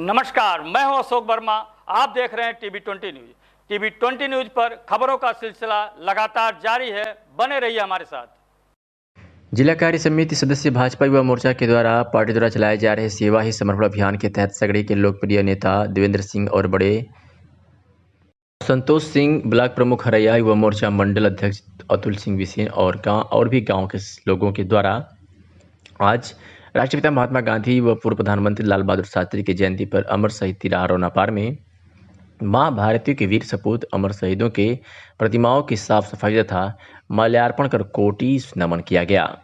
नमस्कार, मैं हूं अशोक वर्मा। आप देख रहे हैं टीवी 20 न्यूज। टीवी 20 न्यूज पर खबरों का सिलसिला लगातार जारी है। बने रहिए हमारे साथ। जिला कार्य समिति सदस्य भाजपा युवा मोर्चा के द्वारा पार्टी द्वारा चलाए जा रहे सेवा ही समर्पण अभियान के तहत सगड़ी के लोकप्रिय नेता देवेंद्र सिंह और बड़े संतोष सिंह, ब्लॉक प्रमुख हरैया, युवा मोर्चा मंडल अध्यक्ष अतुल सिंह बिसेन और भी गांव के लोगों के द्वारा आज राष्ट्रपिता महात्मा गांधी व पूर्व प्रधानमंत्री लाल बहादुर शास्त्री की जयंती पर अमर शहीद तिराहा रोनापार में मां भारतियों के वीर सपूत अमर शहीदों के प्रतिमाओं की साफ सफाई तथा माल्यार्पण कर कोटि नमन किया गया।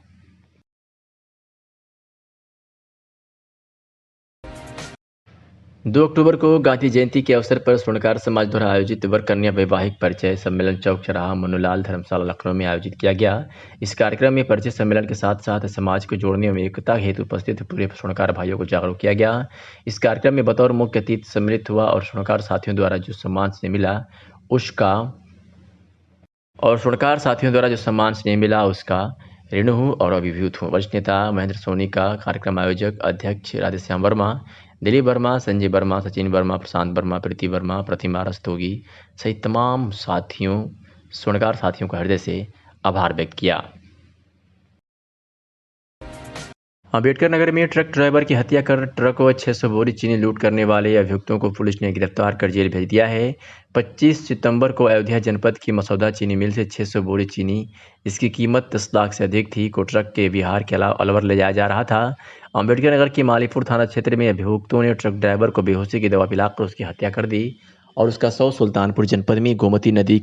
2 अक्टूबर को गांधी जयंती के अवसर पर स्वर्णकार समाज द्वारा आयोजित वर कन्या वैवाहिक परिचय सम्मेलन चौक चौराहा मनुलाल धर्मशाला लखनऊ में आयोजित किया गया। इस कार्यक्रम में परिचय सम्मेलन के साथ साथ समाज को जोड़ने एवं एकता हेतु उपस्थित पूरे स्वर्णकार भाइयों को जागरूक किया गया। इस कार्यक्रम में बतौर मुख्य अतिथि सम्मिलित हुआ और स्वर्णकार साथियों द्वारा जो सम्मान स्नेह मिला उसका ऋणी हूँ और अभिभूत हूँ। वरिष्ठ नेता महेंद्र सोनी का कार्यक्रम आयोजक अध्यक्ष राधेश्याम वर्मा, दिलीप वर्मा, संजय वर्मा, सचिन वर्मा, प्रशांत वर्मा, प्रीति वर्मा, प्रतिमा रस्तोगी सहित तमाम स्वर्णकार साथियों का हृदय से आभार व्यक्त किया। अम्बेडकर नगर में ट्रक ड्राइवर की हत्या कर ट्रक व 600 बोरी चीनी लूट करने वाले अभियुक्तों को पुलिस ने गिरफ्तार कर जेल भेज दिया है। 25 सितंबर को अयोध्या जनपद की मसौदा चीनी मिल से 600 बोरी चीनी, जिसकी कीमत 10 लाख से अधिक थी, को ट्रक के बिहार के अलावा अलवर ले जाया जा रहा था। अम्बेडकर नगर के मालीपुर थाना क्षेत्र में अभियुक्तों ने ट्रक ड्राइवर को बेहोशी की दवा पिलाकर उसकी हत्या कर दी और उसका शव सुल्तानपुर जनपद में गोमती नदी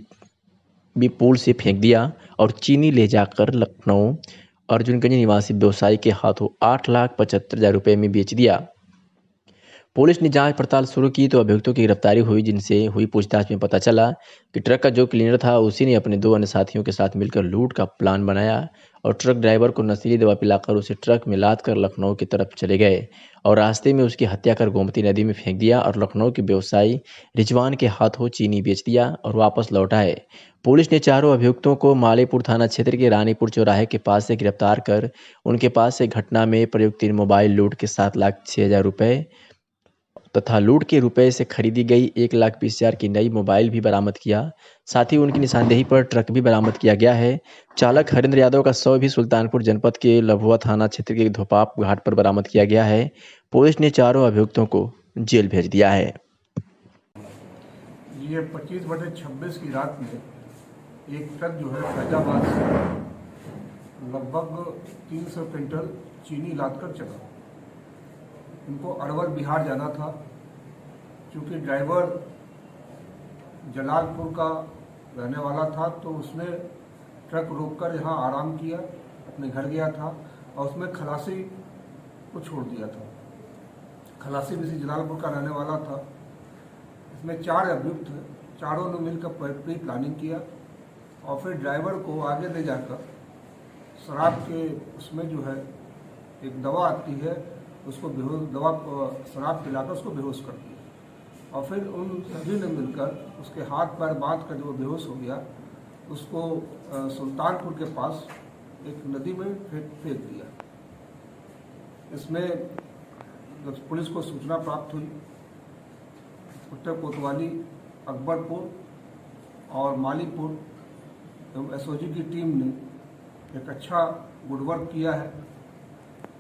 भी पुल से फेंक दिया और चीनी ले जाकर लखनऊ अर्जुनगंज निवासी व्यवसायी के हाथों 8,75,000 रुपये में बेच दिया। पुलिस ने जांच पड़ताल शुरू की तो अभियुक्तों की गिरफ्तारी हुई, जिनसे हुई पूछताछ में पता चला कि ट्रक का जो क्लीनर था उसी ने अपने 2 अन्य साथियों के साथ मिलकर लूट का प्लान बनाया और ट्रक ड्राइवर को नशीली दवा पिलाकर उसे ट्रक में लाद कर लखनऊ की तरफ चले गए और रास्ते में उसकी हत्या कर गोमती नदी में फेंक दिया और लखनऊ के व्यवसायी रिजवान के हाथों चीनी बेच दिया और वापस लौट आए। पुलिस ने चारों अभियुक्तों को मालेपुर थाना क्षेत्र के रानीपुर चौराहे के पास से गिरफ्तार कर उनके पास से घटना में प्रयुक्त 3 मोबाइल लूट के 7,06,000 रुपये तथा लूट के रुपए से खरीदी गई 1,20,000 की नई मोबाइल भी बरामद किया। साथ ही उनकी निशानदेही पर ट्रक भी बरामद किया गया है। चालक हरेंद्र यादव का शव भी सुल्तानपुर जनपद के लभुआ थाना क्षेत्र के धोपाप घाट पर बरामद किया गया है। पुलिस ने चारों अभियुक्तों को जेल भेज दिया है। ये 25/26 की रात में एक ट्रक जो है फैजाबाद से लगभग 300 क्विंटल चीनी लादकर चला। उनको अरवल बिहार जाना था। क्योंकि ड्राइवर जलालपुर का रहने वाला था तो उसने ट्रक रोककर यहाँ आराम किया, अपने घर गया था और उसमें खलासी को छोड़ दिया था। खलासी भी जलालपुर का रहने वाला था। इसमें 4 अभियुक्त थे, चारों ने मिलकर प्री प्लानिंग किया और फिर ड्राइवर को आगे ले जाकर शराब के उसमें जो है एक दवा आती है, उसको शराब पिलाकर उसको बेहोश कर दिया और फिर उन सभी ने मिलकर उसके हाथ पैर बांध कर जो बेहोश हो गया उसको सुल्तानपुर के पास एक नदी में फेंक दिया। इसमें जब पुलिस को सूचना प्राप्त हुई, उत्तर कोतवाली, अकबरपुर और मालीपुर एवं एसओजी की टीम ने एक अच्छा गुडवर्क किया है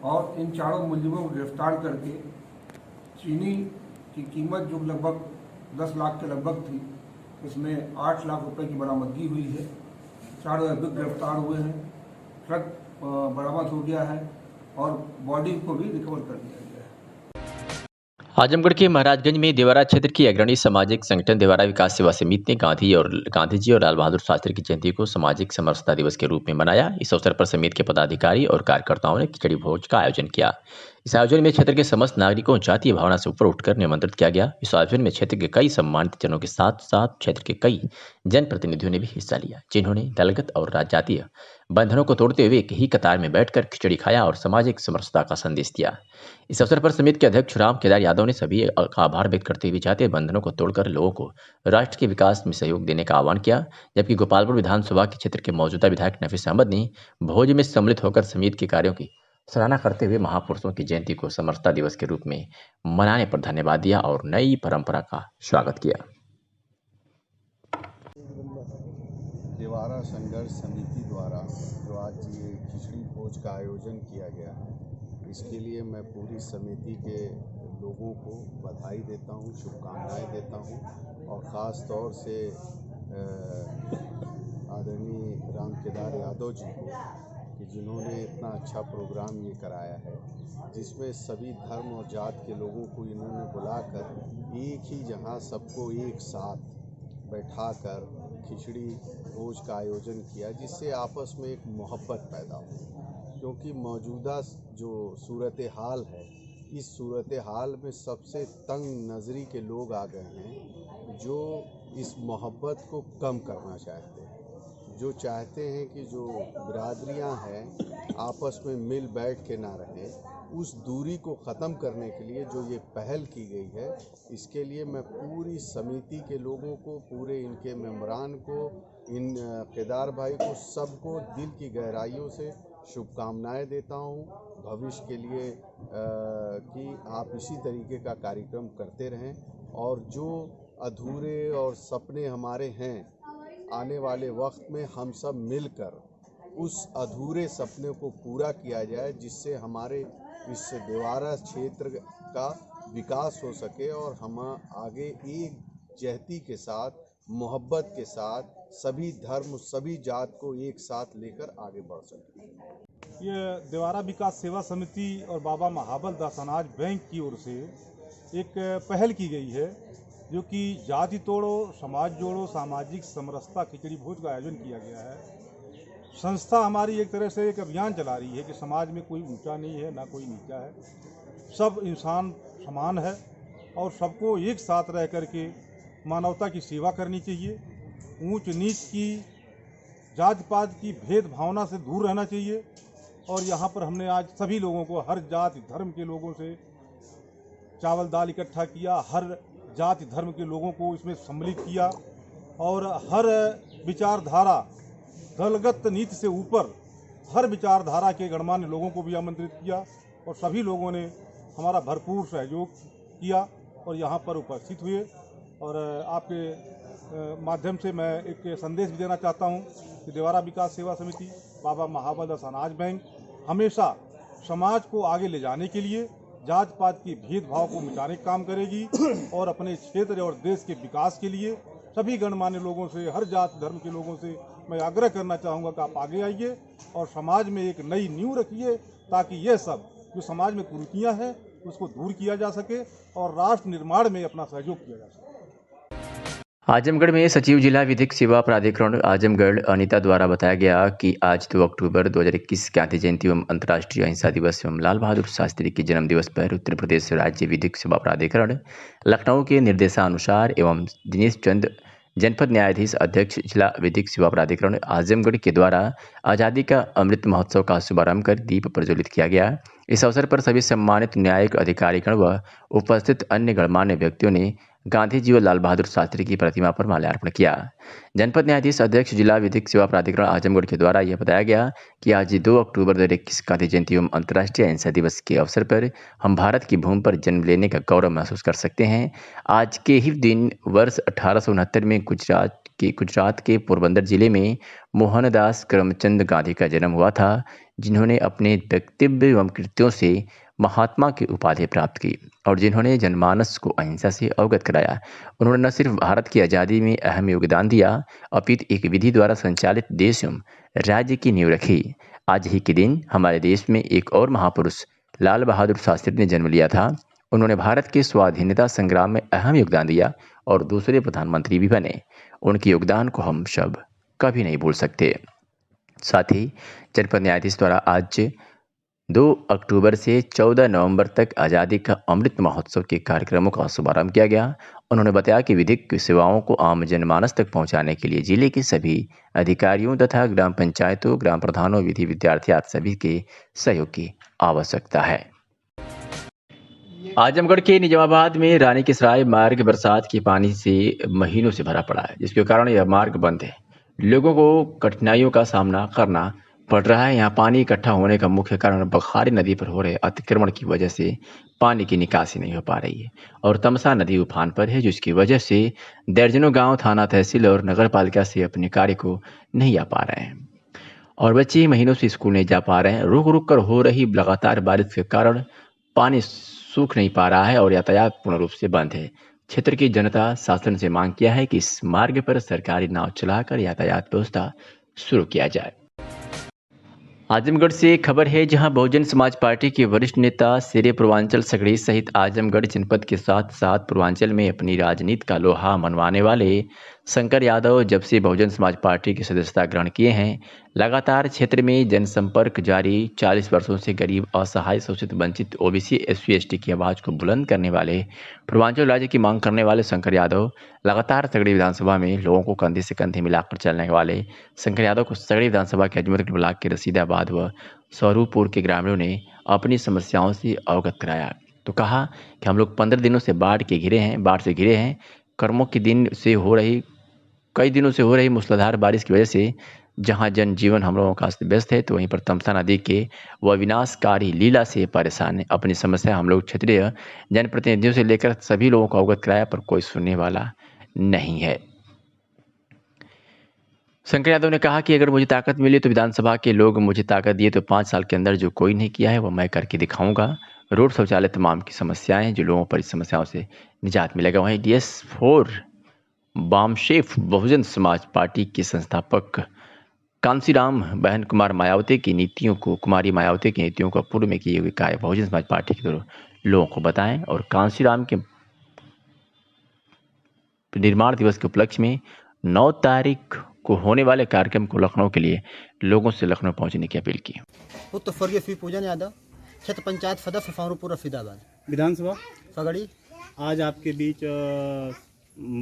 और इन चारों मुलजिमों को गिरफ्तार करके चीनी की कीमत जो लगभग 10 लाख के लगभग थी, इसमें 8 लाख रुपए की बरामदगी हुई है। चारों अभियुक्त गिरफ्तार हुए हैं। ट्रक बरामद हो गया है और बॉडी को भी रिकवर कर लिया गया है। आजमगढ़ के महाराजगंज में देवरा क्षेत्र की अग्रणी सामाजिक संगठन देवरा विकास सेवा समिति ने गांधी जी और लाल बहादुर शास्त्री की जयंती को सामाजिक समरसता दिवस के रूप में मनाया। इस अवसर पर समिति के पदाधिकारी और कार्यकर्ताओं ने खिचड़ी भोज का आयोजन किया। इस आयोजन में क्षेत्र के समस्त नागरिकों जातीय भावना से ऊपर उठकर निमंत्रित किया गया। इस आयोजन में क्षेत्र के कई सम्मानित जनों के साथ साथ क्षेत्र के कई जनप्रतिनिधियों ने भी हिस्सा लिया, जिन्होंने दलगत और जातीय बंधनों को तोड़ते हुए एक ही कतार में बैठकर खिचड़ी खाया और सामाजिक समरसता का संदेश दिया। इस अवसर पर समिति के अध्यक्ष राम केदार यादव ने सभी का आभार व्यक्त करते हुए जातीय बंधनों को तोड़कर लोगों को राष्ट्र के विकास में सहयोग देने का आह्वान किया। जबकि गोपालपुर विधानसभा के क्षेत्र के मौजूदा विधायक नफीस अहमद ने भोज में सम्मिलित होकर समिति के कार्यों की सराहना करते हुए महापुरुषों की जयंती को समरसता दिवस के रूप में मनाने पर धन्यवाद दिया और नई परंपरा का स्वागत किया। देवारा संघर्ष समिति द्वारा जो आज ये खिचड़ी भोज का आयोजन किया गया है, इसके लिए मैं पूरी समिति के लोगों को बधाई देता हूँ, शुभकामनाएं देता हूँ और ख़ास तौर से आदरणीय राम केदार यादव जी को कि जिन्होंने इतना अच्छा प्रोग्राम ये कराया है, जिसमें सभी धर्म और जात के लोगों को इन्होंने बुलाकर एक ही जहां सबको एक साथ बैठाकर खिचड़ी भोज का आयोजन किया, जिससे आपस में एक मोहब्बत पैदा हो। क्योंकि मौजूदा जो सूरत हाल है, इस सूरत हाल में सबसे तंग नज़री के लोग आ गए हैं जो इस मोहब्बत को कम करना चाहते हैं, जो चाहते हैं कि जो बिरादरियां हैं आपस में मिल बैठ के ना रहें, उस दूरी को ख़त्म करने के लिए जो ये पहल की गई है, इसके लिए मैं पूरी समिति के लोगों को, पूरे इनके मेंबरान को, इन केदार भाई को, सबको दिल की गहराइयों से शुभकामनाएं देता हूं भविष्य के लिए कि आप इसी तरीके का कार्यक्रम करते रहें और जो अधूरे और सपने हमारे हैं, आने वाले वक्त में हम सब मिलकर उस अधूरे सपने को पूरा किया जाए, जिससे हमारे इस देवारा क्षेत्र का विकास हो सके और हम आगे एक जहती के साथ, मोहब्बत के साथ सभी धर्म, सभी जात को एक साथ लेकर आगे बढ़ सकें। ये देवारा विकास सेवा समिति और बाबा महाबल दास अनाज बैंक की ओर से एक पहल की गई है, जो कि जाति तोड़ो समाज जोड़ो सामाजिक समरसता खिचड़ी भोज का आयोजन किया गया है। संस्था हमारी एक तरह से एक अभियान चला रही है कि समाज में कोई ऊंचा नहीं है, ना कोई नीचा है, सब इंसान समान है और सबको एक साथ रह कर के मानवता की सेवा करनी चाहिए। ऊंच नीच की, जात पात की भेदभावना से दूर रहना चाहिए। और यहाँ पर हमने आज सभी लोगों को, हर जाति धर्म के लोगों से चावल दाल इकट्ठा किया, हर जाति धर्म के लोगों को इसमें सम्मिलित किया और हर विचारधारा, दलगत नीति से ऊपर हर विचारधारा के गणमान्य लोगों को भी आमंत्रित किया और सभी लोगों ने हमारा भरपूर सहयोग किया और यहाँ पर उपस्थित हुए। और आपके माध्यम से मैं एक संदेश भी देना चाहता हूँ कि देवारा विकास सेवा समिति, बाबा महाबल दास अनाज बैंक हमेशा समाज को आगे ले जाने के लिए, जात पात की भेदभाव को मिटाने का काम करेगी और अपने क्षेत्र और देश के विकास के लिए सभी गणमान्य लोगों से, हर जात धर्म के लोगों से मैं आग्रह करना चाहूँगा कि आप आगे आइए और समाज में एक नई नींव रखिए, ताकि ये सब जो समाज में कुरीतियाँ हैं उसको दूर किया जा सके और राष्ट्र निर्माण में अपना सहयोग किया जा सके। आजमगढ़ में सचिव जिला विधिक सेवा प्राधिकरण आजमगढ़ अनीता द्वारा बताया गया कि आज 2 अक्टूबर 2021 गांधी जयंती एवं अंतर्राष्ट्रीय अहिंसा दिवस एवं लाल बहादुर शास्त्री के जन्म दिवस पर उत्तर प्रदेश राज्य विधिक सेवा प्राधिकरण लखनऊ के निर्देशानुसार एवं दिनेश चंद जनपद न्यायाधीश अध्यक्ष जिला विधिक सेवा प्राधिकरण आजमगढ़ के द्वारा आज़ादी का अमृत महोत्सव का शुभारंभ कर दीप प्रज्वलित किया गया। इस अवसर पर सभी सम्मानित न्यायिक अधिकारीगण व उपस्थित अन्य गणमान्य व्यक्तियों ने गांधी जी व लाल बहादुर शास्त्री की प्रतिमा पर माल्यार्पण किया। जनपद न्यायाधीश अध्यक्ष जिला विधिक सेवा प्राधिकरण आजमगढ़ के द्वारा यह बताया गया कि आज 2 अक्टूबर 2021 गांधी जयंती एवं अंतर्राष्ट्रीय अहिंसा दिवस के अवसर पर हम भारत की भूमि पर जन्म लेने का गौरव महसूस कर सकते हैं। आज के ही दिन वर्ष 1869 में गुजरात के पोरबंदर जिले में मोहनदास करमचंद गांधी का जन्म हुआ था, जिन्होंने अपने व्यक्तित्व एवं कृत्यों से महात्मा की उपाधि प्राप्त की और जिन्होंने जनमानस को अहिंसा से अवगत कराया। उन्होंने न सिर्फ भारत की आज़ादी में अहम योगदान दिया, अपितु एक विधि द्वारा संचालित देश एवं राज्य की नींव रखी। आज ही के दिन हमारे देश में एक और महापुरुष लाल बहादुर शास्त्री ने जन्म लिया था। उन्होंने भारत के स्वाधीनता संग्राम में अहम योगदान दिया और दूसरे प्रधानमंत्री भी बने। उनके योगदान को हम सब कभी नहीं भूल सकते। साथ ही जनपद न्यायाधीश द्वारा आज 2 अक्टूबर से 14 नवंबर तक आज़ादी का अमृत महोत्सव के कार्यक्रमों का शुभारंभ किया गया। उन्होंने बताया कि विधिक सेवाओं को आम जनमानस तक पहुंचाने के लिए जिले के सभी अधिकारियों तथा ग्राम पंचायतों, ग्राम प्रधानों, विधि विद्यार्थी आदि सभी के सहयोग की आवश्यकता है। आजमगढ़ के निजामाबाद में रानी की सराय मार्ग बरसात के पानी से महीनों से भरा पड़ा है, जिसके कारण यह मार्ग बंद है। लोगों को कठिनाइयों का सामना करना पड़ रहा है। यहाँ पानी इकट्ठा होने का मुख्य कारण बखारी नदी पर हो रहे अतिक्रमण की वजह से पानी की निकासी नहीं हो पा रही है और तमसा नदी उफान पर है, जिसकी वजह से दर्जनों गांव, थाना, तहसील और नगर पालिका से अपने कार्य को नहीं आ पा रहे हैं और बच्चे महीनों से स्कूल नहीं जा पा रहे हैं। रुक रुक कर हो रही लगातार बारिश के कारण पानी सूख नहीं पा रहा है और यातायात पूर्ण रूप से बंद है। क्षेत्र की जनता शासन से मांग किया है कि इस मार्ग पर सरकारी नाव चलाकर यातायात व्यवस्था शुरू किया जाए। आजमगढ़ से खबर है, जहां बहुजन समाज पार्टी के वरिष्ठ नेता शेरे पूर्वांचल सगड़ी सहित आजमगढ़ जनपद के साथ साथ पूर्वांचल में अपनी राजनीति का लोहा मनवाने वाले शंकर यादव जब से बहुजन समाज पार्टी की सदस्यता ग्रहण किए हैं, लगातार क्षेत्र में जनसंपर्क जारी। 40 वर्षों से गरीब, असहाय, शोषित, वंचित, ओबीसी, एससी, एसटी की आवाज को बुलंद करने वाले, पूर्वांचल राज्य की मांग करने वाले शंकर यादव लगातार सगड़ी विधानसभा में लोगों को कंधे से कंधे मिलाकर चलने वाले शंकर यादव को सगड़ी विधानसभा के अजमेर ब्लॉक के रसीदाबाद व स्वरूपपुर के ग्रामीणों ने अपनी समस्याओं से अवगत कराया। तो कहा कि हम लोग 15 दिनों से बाढ़ से घिरे हैं। कई दिनों से हो रही मूसलाधार बारिश की वजह से जहां जनजीवन हम लोगों का अस्त व्यस्त है, तो वहीं पर तमसा नदी के व विनाशकारी लीला से परेशान है। अपनी समस्या हम लोग क्षेत्रीय जनप्रतिनिधियों से लेकर सभी लोगों को अवगत कराया, पर कोई सुनने वाला नहीं है। शंकर यादव ने कहा कि अगर मुझे ताकत मिली तो विधानसभा के लोग मुझे ताकत दिए तो 5 साल के अंदर जो कोई नहीं किया है वो मैं करके दिखाऊंगा। रोड, शौचालय, तमाम की समस्याएं जो लोगों पर इस समस्याओं से निजात मिलेगा। वहीं DS4 वामशेफ बहुजन समाज पार्टी के संस्थापक कांसीराम बहन कुमारी मायावती की नीतियों को पूर्व में किए हुए कार्य बहुजन समाज पार्टी के लोगों को बताएं और कांसीराम के निर्माण दिवस के उपलक्ष्य में 9 तारीख को होने वाले कार्यक्रम को लखनऊ के लिए लोगों से लखनऊ पहुंचने की अपील की। पुत्र स्वर्गीय श्री पूजन यादव, क्षेत्र पंचायत सदस्य स्वरूपपुर रसीदाबाद, विधानसभा सगड़ी। आज आपके बीच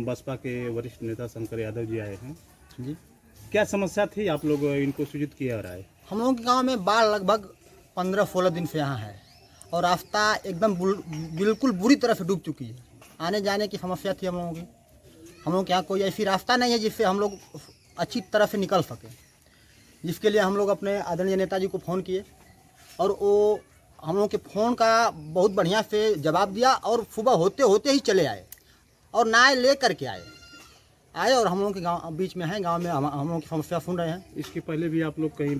बसपा के वरिष्ठ नेता शंकर यादव जी आए हैं जी। क्या समस्या थी, आप लोग इनको सूचित किए और आए? हम लोगों के गांव में बाढ़ लगभग 15-16 दिन से यहाँ है और रास्ता एकदम बिल्कुल बुरी तरह से डूब चुकी है। आने जाने की समस्या थी हम लोगों की। हम लोग के यहाँ कोई ऐसी रास्ता नहीं है जिससे हम लोग अच्छी तरह से निकल सके, जिसके लिए हम लोग अपने आदरणीय नेताजी को फ़ोन किए और वो हम लोग के फ़ोन का बहुत बढ़िया से जवाब दिया और सुबह होते होते ही चले आए और नाव ले करके आए और हम लोगों के गांव बीच में हैं। गांव में हम लोग की समस्या सुन रहे हैं। इसके पहले भी आप लोग कहीं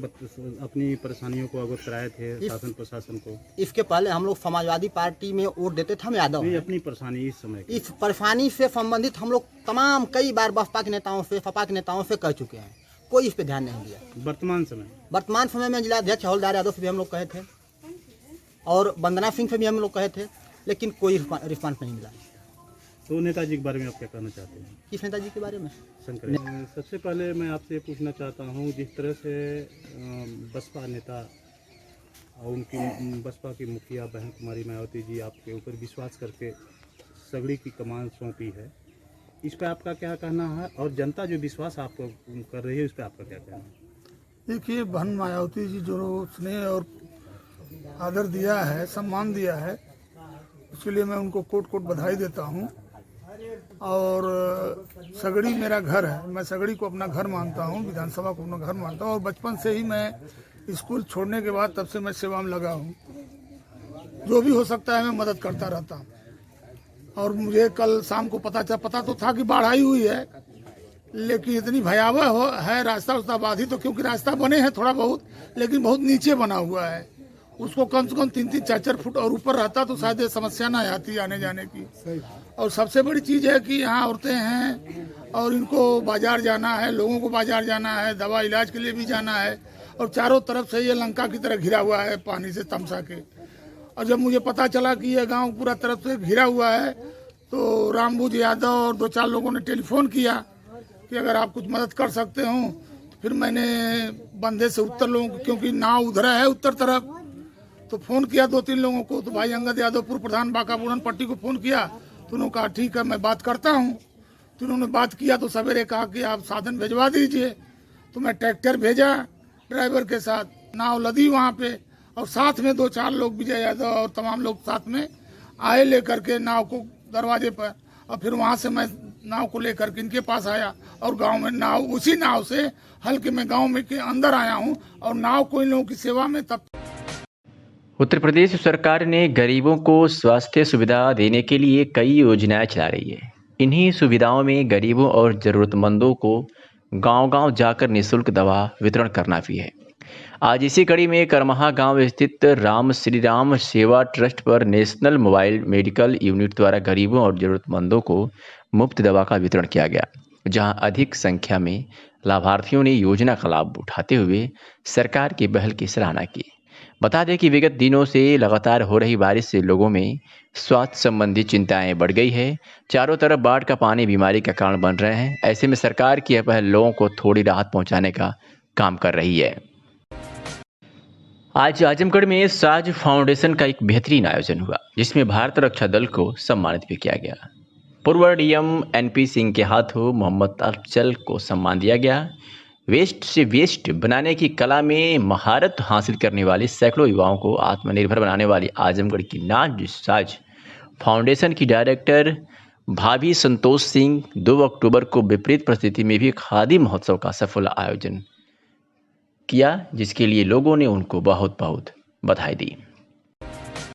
अपनी परेशानियों को अवगत कराए थे शासन प्रशासन को? इसके पहले हम लोग समाजवादी पार्टी में वोट देते थे, हम यादव। अपनी परेशानी इस समय इस परेशानी से संबंधित हम लोग तमाम कई बार बसपा के नेताओं से, सपा के नेताओं से कह चुके हैं, कोई इस पर ध्यान नहीं दिया। वर्तमान समय में जिलाध्यक्ष हवलदार यादव से भी हम लोग कहे थे और वंदना सिंह से भी हम लोग कहे थे, लेकिन कोई रिस्पॉन्स नहीं मिला। तो नेताजी के बारे में आप क्या कहना चाहते हैं? किस नेताजी के बारे में? शंकर। सबसे पहले मैं आपसे पूछना चाहता हूँ, जिस तरह से बसपा नेता और उनकी बसपा की मुखिया बहन कुमारी मायावती जी आपके ऊपर विश्वास करके सगड़ी की कमान सौंपी है, इस पर आपका क्या कहना है? और जनता जो विश्वास आपको कर रही है, उस पर आपका क्या कहना है? देखिए, बहन मायावती जी जो स्नेह और आदर दिया है, सम्मान दिया है, उसके लिए मैं उनको कोट कोट बधाई देता हूँ। और सगड़ी मेरा घर है, मैं सगड़ी को अपना घर मानता हूँ, विधानसभा को अपना घर मानता हूँ और बचपन से ही मैं स्कूल छोड़ने के बाद तब से मैं सेवा में लगा हूँ। जो भी हो सकता है मैं मदद करता रहता हूँ। और मुझे कल शाम को पता तो था कि बाढ़ आई हुई है, लेकिन इतनी भयावह है रास्ता बाधित, तो क्योंकि रास्ता बने हैं थोड़ा बहुत, लेकिन बहुत नीचे बना हुआ है। उसको कम से कम 3-3, 4-4 फुट और ऊपर रहता तो शायद ये समस्या ना आती आने जाने की। और सबसे बड़ी चीज़ है कि यहाँ औरतें हैं और इनको बाजार जाना है, लोगों को बाजार जाना है, दवा इलाज के लिए भी जाना है और चारों तरफ से ये लंका की तरह घिरा हुआ है पानी से, तमसा के। और जब मुझे पता चला कि ये गांव पूरा तरफ से घिरा हुआ है तो रामबूज यादव और 2-4 लोगों ने टेलीफोन किया कि अगर आप कुछ मदद कर सकते हो। तो फिर मैंने बंधे से उत्तर लोगों को, क्योंकि नाव उधर है उत्तर तरफ, तो फ़ोन किया 2-3 लोगों को। तो भाई अंगद यादव पूर्व प्रधान बाकापूरन पट्टी को फ़ोन किया तो उन्होंने कहा ठीक है मैं बात करता हूँ। तो उन्होंने बात किया तो सवेरे कहा कि आप साधन भिजवा दीजिए। तो मैं ट्रैक्टर भेजा ड्राइवर के साथ, नाव लदी वहाँ पे और साथ में 2-4 लोग, विजय यादव और तमाम लोग साथ में आए लेकर के नाव को दरवाजे पर। और फिर वहाँ से मैं नाव को लेकर के इनके पास आया और गांव में नाव, उसी नाव से हल्के में गांव में के अंदर आया हूं और नाव को इन लोगों की सेवा में तब। उत्तर प्रदेश सरकार ने गरीबों को स्वास्थ्य सुविधा देने के लिए कई योजनाएं चला रही है। इन्हीं सुविधाओं में गरीबों और ज़रूरतमंदों को गांव-गांव जाकर निःशुल्क दवा वितरण करना भी है। आज इसी कड़ी में करमहा गांव स्थित राम श्री राम सेवा ट्रस्ट पर नेशनल मोबाइल मेडिकल यूनिट द्वारा गरीबों और ज़रूरतमंदों को मुफ्त दवा का वितरण किया गया, जहां अधिक संख्या में लाभार्थियों ने योजना का लाभ उठाते हुए सरकार की पहल की सराहना की। बता दें कि विगत दिनों से लगातार हो रही बारिश से लोगों में स्वास्थ्य संबंधी चिंताएं बढ़ गई है। चारों तरफ बाढ़ का पानी बीमारी का कारण बन रहे हैं। ऐसे में सरकार की यह पहल लोगों को थोड़ी राहत पहुंचाने का काम कर रही है। आज आजमगढ़ में साज फाउंडेशन का एक बेहतरीन आयोजन हुआ, जिसमें भारत रक्षा दल को सम्मानित भी किया गया। पूर्व डीएम एनपी सिंह के हाथों मोहम्मद अफजल को सम्मान दिया गया। वेस्ट से वेस्ट बनाने की कला में महारत हासिल करने वाले सैकड़ों युवाओं को आत्मनिर्भर बनाने वाली आजमगढ़ की नाज साज फाउंडेशन की डायरेक्टर भाभी संतोष सिंह 2 अक्टूबर को विपरीत परिस्थिति में भी खादी महोत्सव का सफल आयोजन किया, जिसके लिए लोगों ने उनको बहुत बहुत बधाई दी।